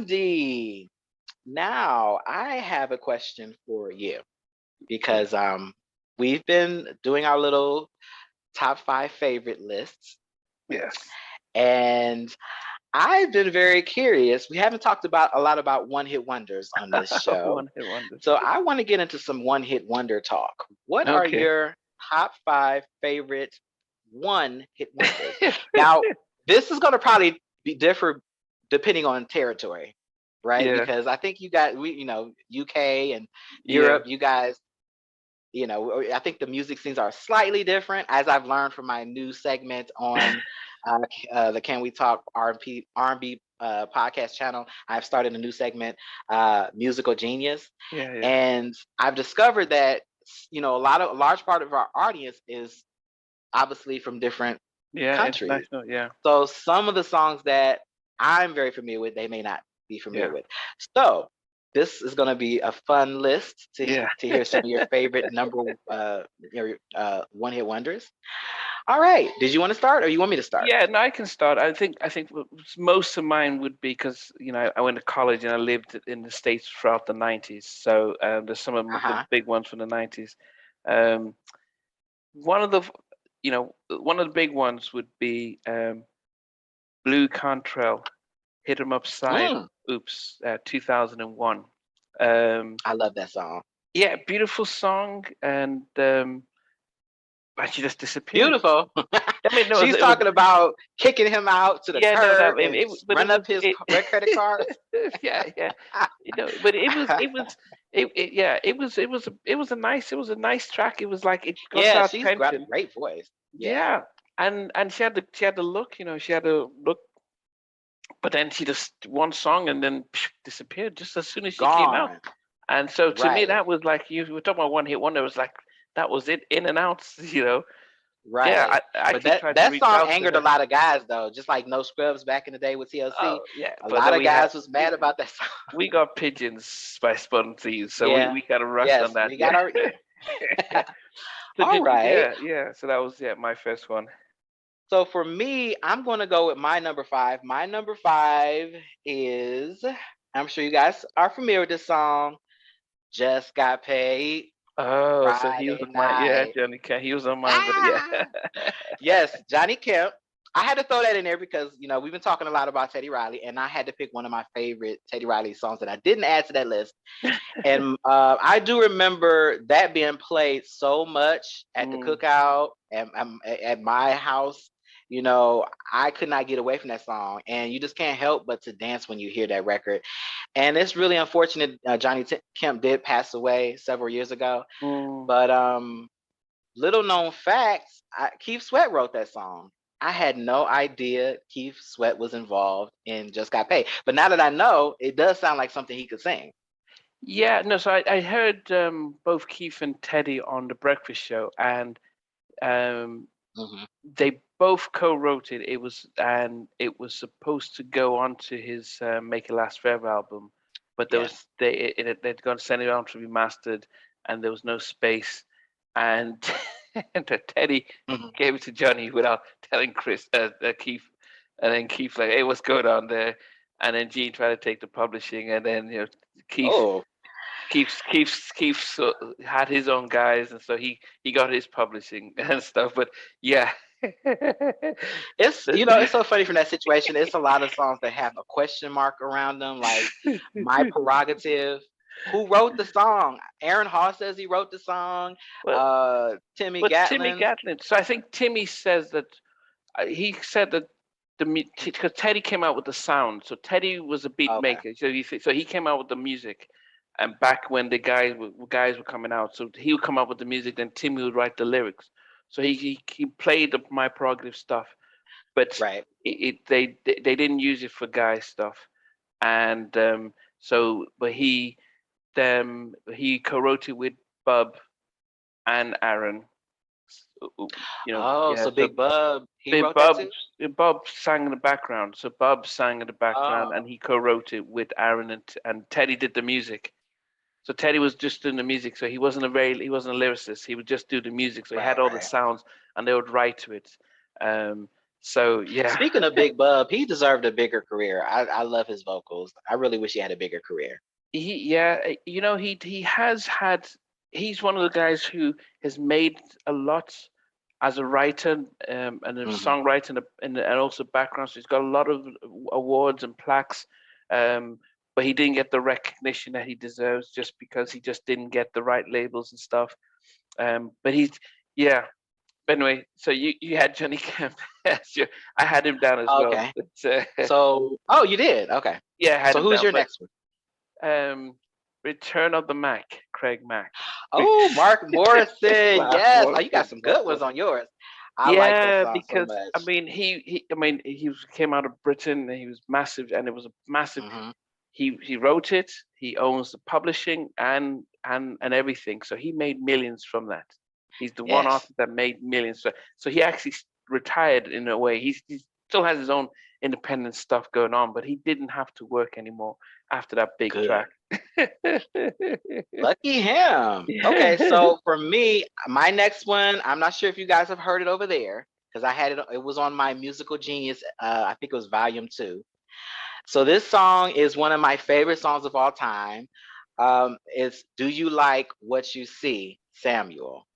Nnamdi. Now, I have a question for you because we've been doing our little top five favorite lists, Yes. and I've been very curious. We haven't talked about a lot about one-hit wonders on this show, One hit wonders. so I want to get into some one-hit wonder talk. What are Okay. your top five favorite one-hit wonders? Now, this is going to probably be differ depending on territory, right? Yeah. Because I think you got UK and Yeah. Europe, you guys, I think the music scenes are slightly different, as I've learned from my new segment on the Can We Talk R&B podcast channel. I've started a new segment, Musical Genius, Yeah. Yeah. and I've discovered that a large part of our audience is obviously from different Yeah. countries. International. Yeah. So some of the songs that I'm very familiar with, they may not be familiar Yeah. with. So this is going to be a fun list Yeah. to hear some of your favorite one hit wonders. All right. Did you want to start or you want me to start? Yeah. No, I can start. I think most of mine would be because I went to college and I lived in the States throughout the 90s. So there's some of the Uh-huh. big ones from the 90s. Um, one of the one of the big ones would be Blue Contrail, Hit 'Em Upside. Mm, Oops, 2001. Um, I love that song. yeah, beautiful song, and she just disappeared. Beautiful. I mean, no, She's it was talking about kicking him out to the yeah, no, no, curb and but it run was up his it, red credit card. yeah, yeah, but it was a nice track. It was like it got Yeah, our she's got a attention. great voice. Yeah. Yeah, and she had the look, she had a look, but then she just one song and then disappeared just as soon as she came out. Gone. And so to me, Right. that was like you were talking about one hit wonder. It was like that was it, in and out. Yeah, Right. I But actually that tried to that reach song out to angered a her. lot of guys though, just like No Scrubs back in the day with TLC. Oh yeah, A but lot then of guys was mad about that song. we got pigeons by Spun Thieves, so we, Yeah. we kind of rushed on Yes, that. we got Yeah. our yeah. So All did you? right. Yeah, yeah. So that was my first one. So for me, I'm gonna go with my number five. My number five is, I'm sure you guys are familiar with this song, Just Got Paid Oh, so he was Friday on my night. Johnny Cash. He was on mine, but yeah. Ah! Yes, Johnny Kemp. I had to throw that in there because we've been talking a lot about Teddy Riley, and I had to pick one of my favorite Teddy Riley songs that I didn't add to that list. And I do remember that being played so much at the Mm, cookout at my house. I could not get away from that song, and you just can't help but to dance when you hear that record. And it's really unfortunate. Kemp did pass away several years ago, mm. but little known facts, Keith Sweat wrote that song. I had no idea Keith Sweat was involved in Just Got Paid. But now that I know, it does sound like something he could sing. Yeah, no. So I heard both Keith and Teddy on the Breakfast Show, and um, Hmm. they both co-wrote it. It was supposed to go onto his "Make It Last Forever" album, but Yes. they'd gone to send it on to be mastered, and there was no space, and, and Teddy Hmm. gave it to Johnny without telling Keith, and then Keith like, "Hey, what's going on there?" And then Gene tried to take the publishing, and then Keith Oh, Had his own guys, and so he got his publishing and stuff. But yeah, it's so funny from that situation. It's a lot of songs that have a question mark around them, like My Prerogative. Who wrote the song? Aaron Hall says he wrote the song. well, Timmy but Timmy Gatlin. Gatlin. So I think Timmy says that he said that because Teddy came out with the sound. So Teddy was a beat Okay. maker. So he came out with the music. And back when the guys were coming out, so he would come up with the music, then Timmy would write the lyrics. So he played the My Prerogative stuff, but Right. they didn't use it for guy stuff, and but he co-wrote it with Bub and Aaron. Oh, Yeah. so So Big Bub, he Big wrote that Bob too? Bob sang in the background. So Bob sang in the background, and Oh, he co-wrote it with Aaron, and Teddy did the music. So Teddy was just doing the music. So he wasn't a lyricist. He would just do the music. So he had right, all the right. sounds, and they would write to it. Um, So yeah. Speaking of Big Bub, he deserved a bigger career. I love his vocals. I really wish he had a bigger career. He has had. He's one of the guys who has made a lot as a writer, and a Hmm. songwriter, and also background. So he's got a lot of awards and plaques, but he didn't get the recognition that he deserves just because he just didn't get the right labels and stuff. But he's yeah. But anyway, so you had Johnny Kemp. I had him down as well. Okay. But, So, oh, you did. Okay. yeah, I had So him who's down. your But next one? Return of the Mac, Craig Mack. Oh, Mark Morrison. Mark Yes. Oh, you got Morrison. some good ones on yours. I like that Yeah, song so because much. he came out of Britain and he was massive, and it was a massive. Hmm. He wrote it. He owns the publishing and everything. So he made millions from that. He's the one Yes. artist that made millions. So he actually retired in a way. He still has his own independent stuff going on, but he didn't have to work anymore after that big Good. track. Lucky him. Okay, so for me, my next one, I'm not sure if you guys have heard it over there because I had it. It was on my Musical Genius. I think it was Volume 2. So this song is one of my favorite songs of all time. It's "Do You Like What You See," Samuel.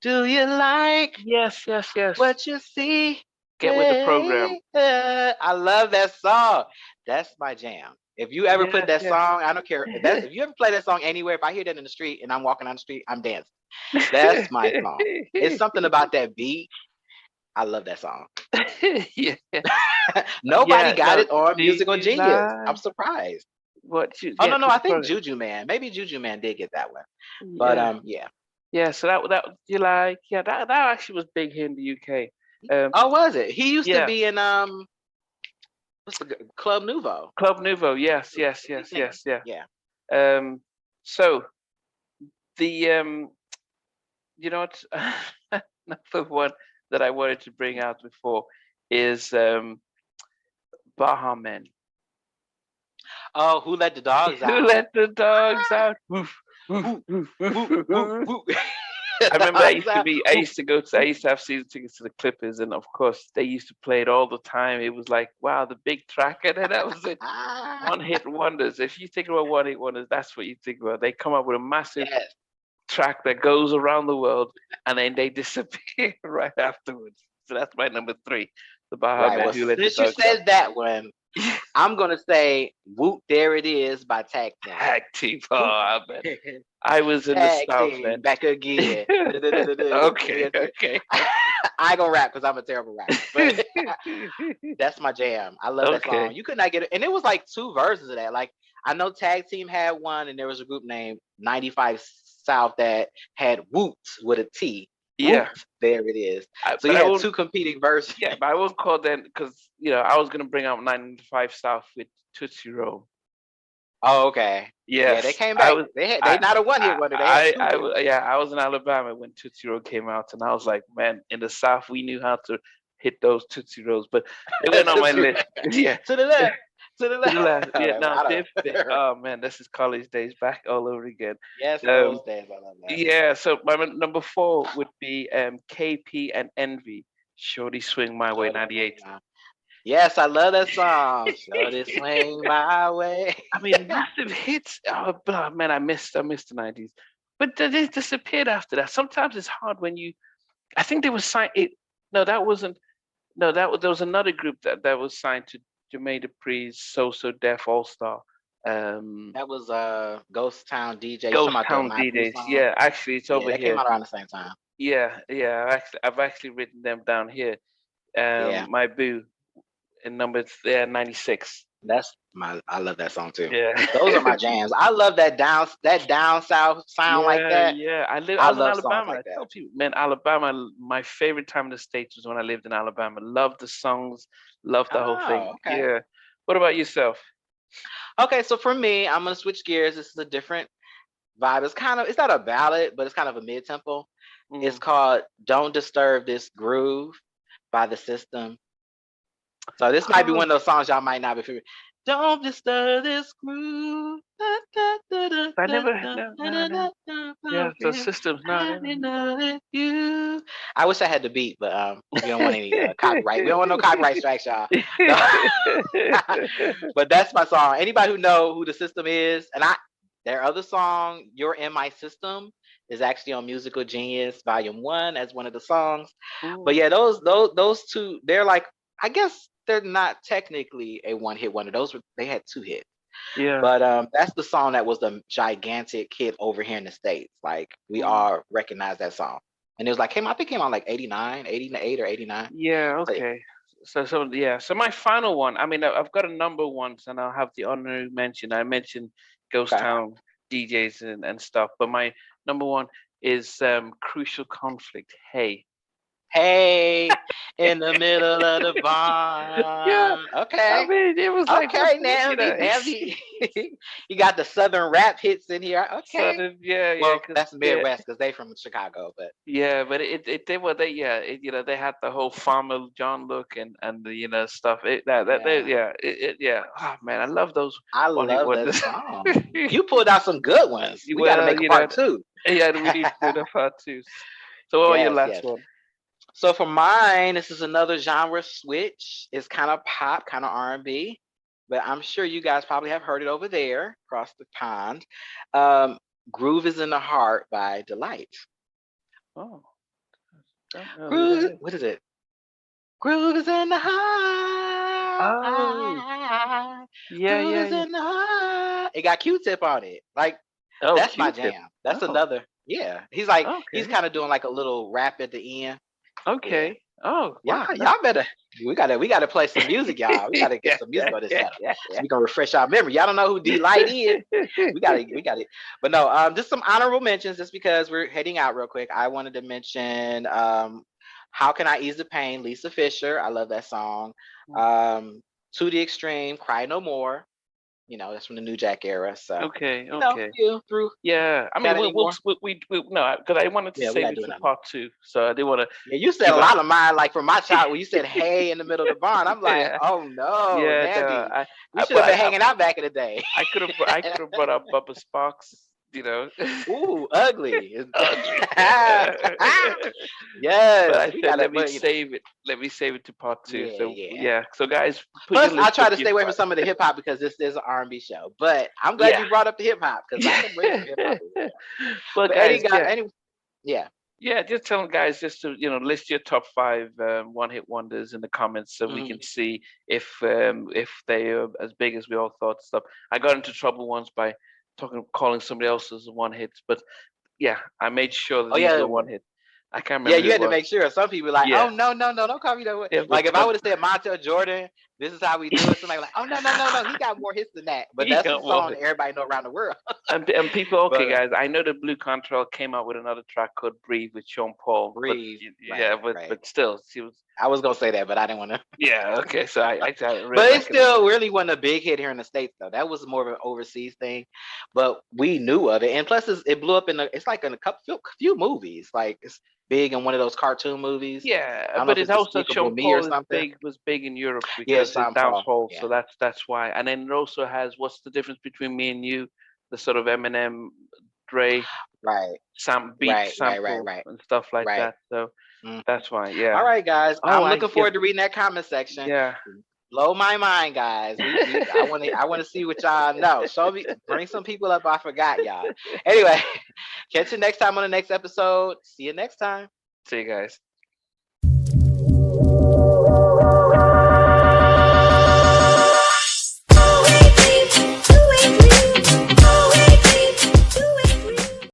Do you like Yes, yes, yes. what you see? Get with the program. I love that song. That's my jam. If you ever put Yes, that yes. song, I don't care. If you ever play that song anywhere, if I hear that in the street and I'm walking down the street, I'm dancing. That's my song. It's something about that beat. I love that song. Yeah, Nobody yeah. got No, it on do Musical you Genius. I'm like surprised. what you Oh get no, no, with I the think program? Juju Man. Maybe Juju Man did get that one. But Yeah, yeah. yeah. So that you like, yeah, that actually was big here in the UK. Oh, was it? He used to Yeah, be in what's Club Nouveau. Club Nouveau. Yes, yes, Lead yes, singer. yes, yeah. Yeah. So the you know what? Another one that I wanted to bring out before is Baha Men. Oh, Who Let the Dogs Who Out? let the dogs out? Woof, woof, Woo, woof, woo, woof, woo, woof. woo. I remember Dogs out. I Woo. used to have season tickets to the Clippers, and of course they used to play it all the time. It was like, wow, the big track, and then that was it. One hit wonders. If you think about one hit wonders, that's what you think about. They come up with a massive Yes. track that goes around the world, and then they disappear right afterwards. So that's my number 3, the Baha Right. Men Well, Who Let the since you Dogs Out. said that one, I'm gonna say "Whoop, There It Is" by Tag Team. Tag team. Oh, Whoop. I was in the Tag South, Team man. back again. Okay, okay. I ain't gonna rap because I'm a terrible rapper, but that's my jam. I love that Okay. song. You could not get it, and it was like 2 versions of that. Like I know Tag Team had one, and there was a group named 95 South that had "Woot" with a T. Yeah, Woot, there it is. So but you I had won't. 2 competing versions. Yeah, but I won't call them because I was gonna bring out 95 South with Tootsie Roll. Oh, okay. Yeah, they Yes, came I back. was. They not a one hit wonder. They had 2 hit wonders. Yeah, I was in Alabama when Tootsie Roll came out, and I was like, man, in the South we knew how to hit those Tootsie Rolls, but they weren't on my list. Yeah, To the left, to the to the left. left. Okay, well, Vietnam I don't dip. know. Oh man, this is college days back all over again. Yes, Um, those days. I love that. yeah, so my number 4 would be KP and Envy. Shorty Swing My Way Shorty '98. swing my- Yes, I love that song. Shorty swing my way. I mean, massive hits. Oh man, I missed the '90s, but they disappeared after that. Sometimes it's hard when you. I think they were signed. No, that wasn't. No, there was another group that was signed to Jermaine Dupri's So So Def All Star. That was Ghost Town DJ. You talking Ghost about the Town My Boo DJs. song? Yeah, actually, it's Yeah, over that came here. out around the same time. Yeah, yeah. I've actually written them down here. Yeah, My Boo in number 96. I love that song too. Yeah. Those are my jams. I love that down south sound like Yeah, that. yeah. I I was in love songs Alabama. like I that. tell people, man, Alabama. My favorite time in the States was when I lived in Alabama. Loved the songs, loved the whole thing. Oh, okay. Yeah. What about yourself? Okay, so for me, I'm gonna switch gears. This is a different vibe. It's not a ballad, but it's kind of a mid tempo. It's Mm. called "Don't Disturb This Groove" by The System. So this might be Oh, one of those songs y'all might not be familiar. Don't disturb this groove. Da, da, da, da, I da, never, da, no, da, no, da, no. da, da, Yeah, the forget. systems, no, I no. didn't know that you. I wish I had the beat, but we don't want any copyright. We don't want no copyright strikes, y'all. No. But that's my song. Anybody who know who the system is, and their other song, "You're in My System," is actually on Musical Genius Volume 1 as one of the songs. But Ooh, yeah, those two, they're like, I guess they're not technically a one hit wonder. They had 2 hits. yeah. But that's the song that was the gigantic hit over here in the States. Like we Ooh. all recognize that song. And it was like I think came out like 89, 88 or 89. Yeah, So okay. So yeah. So my final one. I mean, I've got a number ones, and I'll have the honorary mention. I mentioned Ghost okay. Town DJs and stuff, but my number one is Crucial Conflict. Hey. Hey, in the middle of the Yeah. barn. I Okay. mean, it was like what Okay, you Nnamdi. know. Nnamdi. You got the Southern rap hits in here. Okay. Sudden, yeah, yeah, Well, because that's yeah. Midwest because they from Chicago, but Yeah, but they were they yeah they had the whole Farmer John look and the stuff yeah. yeah, oh man, I love those I one hit love that wonders. song. You pulled out some good ones. We got to Well, make a part two. yeah, we need to do the part two. So what was your Yes, last yes. one? So for mine, this is another genre switch. It's kind of pop, kind of R&B, but I'm sure you guys probably have heard it over there across the pond. Um, "Groove Is in the Heart" by Delight. Oh, don't know who that Groove, is. what is it? Groove is in the Oh, heart. yeah, Groove yeah, is yeah. in the heart. It got Q-Tip on it. Like Oh, that's my Q-Tip. jam. That's Oh, another. Yeah, he's okay, kind of doing like a little rap at the end. Yeah. okay. Oh, Y'all, wow. y'all better. We gotta play some music, y'all. We gotta get Yeah, some yeah, music on this yeah, channel, yeah, so we gonna refresh our memory. Y'all don't know who D Light is. We gotta. But no, just some honorable mentions, just because we're heading out real quick. I wanted to mention, "How Can I Ease the Pain," Lisa Fisher. I love that song. Um, "To the Extreme," "Cry No More." That's from the New Jack era. So, Okay, okay. you through. Yeah, I mean, Got any more? we no, because I wanted to Yeah, we save gotta it do for another one. part two, so I didn't want to Yeah, you said a give out. lot of mine, like from my child. When you said "Hey" in the middle of the barn, I'm like, Yeah, "Oh no, yeah, no, Nandy, we should have but been hanging out back in the day." I could have brought up Bubba Sparks, you know. Ooh, ugly. Ugly. But Yes, I we said, got to, but let me save it to part two. yeah, So yeah. yeah, so guys, put your Plus, I list try of to your stay away from five. some of the hip hop because this is an R&B show. But I'm glad Yeah. you brought up the hip hop because I can bring some hip hop as well. Well, But guys, yeah. yeah. Yeah, just tell them guys just to list your top five one hit wonders in the comments so we Mhm. can see if they are as big as we all thought. Stuff. I got into trouble once by calling somebody else's one hits, but yeah, I made sure that Oh these yeah, were one hit. I can't yeah, remember who you it had to was. make sure. Some people like, Yeah, oh no, no, no, don't call me that way. yeah, Like if I would have said Montel Jordan, this is how we do it. Somebody like, oh no, no, no, no, he got more hits than that. But that's yeah, a well, song that everybody know around the world. and people, okay, But guys, I know that Blue Contrail came out with another track called "Breathe" with Sean Paul, but breathe, yeah, right, right. but still, she was. I was gonna say that, but I didn't want to. Yeah, okay, so I But it recognize it. still really wasn't a big hit here in the States though. That was more of an overseas thing, but we knew of it. And plus, it blew up it's like in a few movies. Like it's big in one of those cartoon movies. I Yeah, don't know but if it it's also Despicable Sean Me or Paul something. was big in Europe Yeah, because his Sean dance Paul. hall, so Yeah, that's why. And then it also has what's the difference between me and you, the sort of Eminem, Dre, right, beat right, sample and stuff like right. that. So Mhm. that's why. All Yeah. right, guys. Oh, I'm I looking yeah forward to reading that comment section. yeah. Blow my mind, guys. I want to see what y'all know. Show me, bring some people up I forgot, y'all. Anyway, catch you next time on the next episode. See you next time. See you guys.